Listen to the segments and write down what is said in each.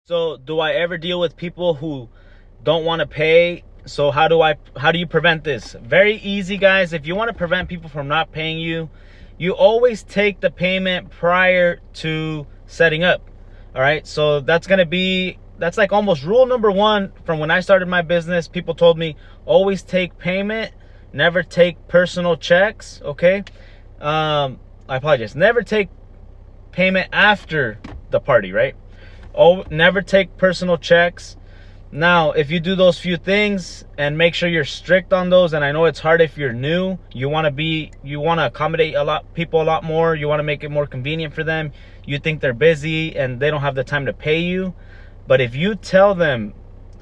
So do I ever deal with people who don't want to pay? So how do you prevent this? Very easy, guys. If you want to prevent people from not paying you, you always take the payment prior to setting up. All right. So that's like almost rule number one from when I started my business. People told me always take payment, never take personal checks. Okay. I apologize. Never take payment after the party, right? Oh, never take personal checks. Now, if you do those few things and make sure you're strict on those, and I know it's hard if you're new, you want to accommodate people a lot more. You want to make it more convenient for them. You think they're busy and they don't have the time to pay you. But if you tell them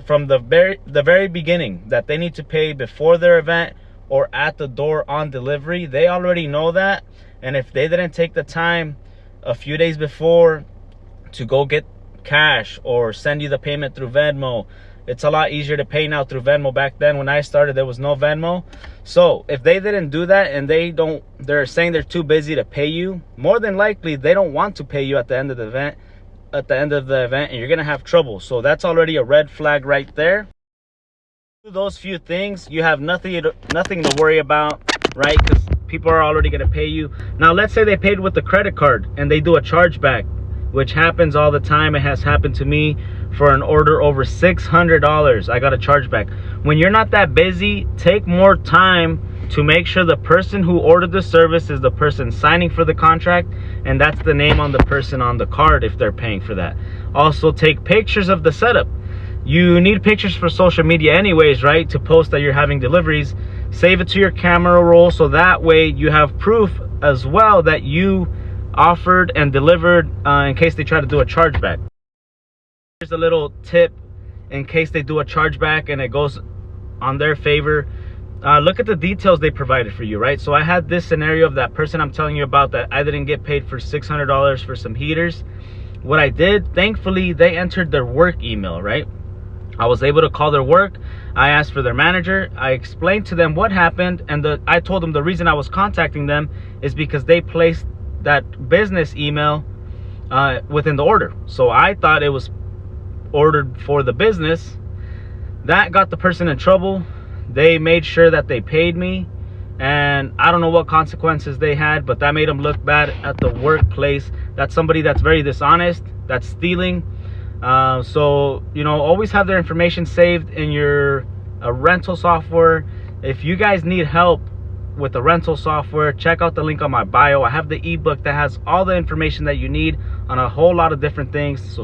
from the very beginning that they need to pay before their event or at the door on delivery, they already know that. And if they didn't take the time a few days before to go get cash or send you the payment through Venmo, it's a lot easier to pay now through Venmo. Back then when I started, there was no Venmo. So if they didn't do that and they're saying they're too busy to pay you, more than likely they don't want to pay you at the end of the event, and you're gonna have trouble. So that's already a red flag right there. Those few things, you have nothing to worry about, right? Because people are already gonna pay you. Now let's say they paid with the credit card and they do a chargeback, which happens all the time. It has happened to me for an order over $600. I got a chargeback. When you're not that busy, take more time to make sure the person who ordered the service is the person signing for the contract, and that's the name on the person on the card if they're paying for that. Also, take pictures of the setup. You need pictures for social media anyways, right? To post that you're having deliveries. Save it to your camera roll so that way you have proof as well that you offered and delivered in case they try to do a chargeback. Here's a little tip in case they do a chargeback and it goes on their favor. Look at the details they provided for you, right? So I had this scenario of that person I'm telling you about that I didn't get paid for $600 for some heaters. What I did, thankfully, they entered their work email, right? I was able to call their work. I asked for their manager. I explained to them what happened, and I told them the reason I was contacting them is because they placed that business email within the order. So I thought it was ordered for the business. That got the person in trouble. They made sure that they paid me, and I don't know what consequences they had, but that made them look bad at the workplace. That's somebody that's very dishonest, that's stealing. So, you know, always have their information saved in your rental software. If you guys need help with the rental software, check out the link on my bio. I have the ebook that has all the information that you need on a whole lot of different things. So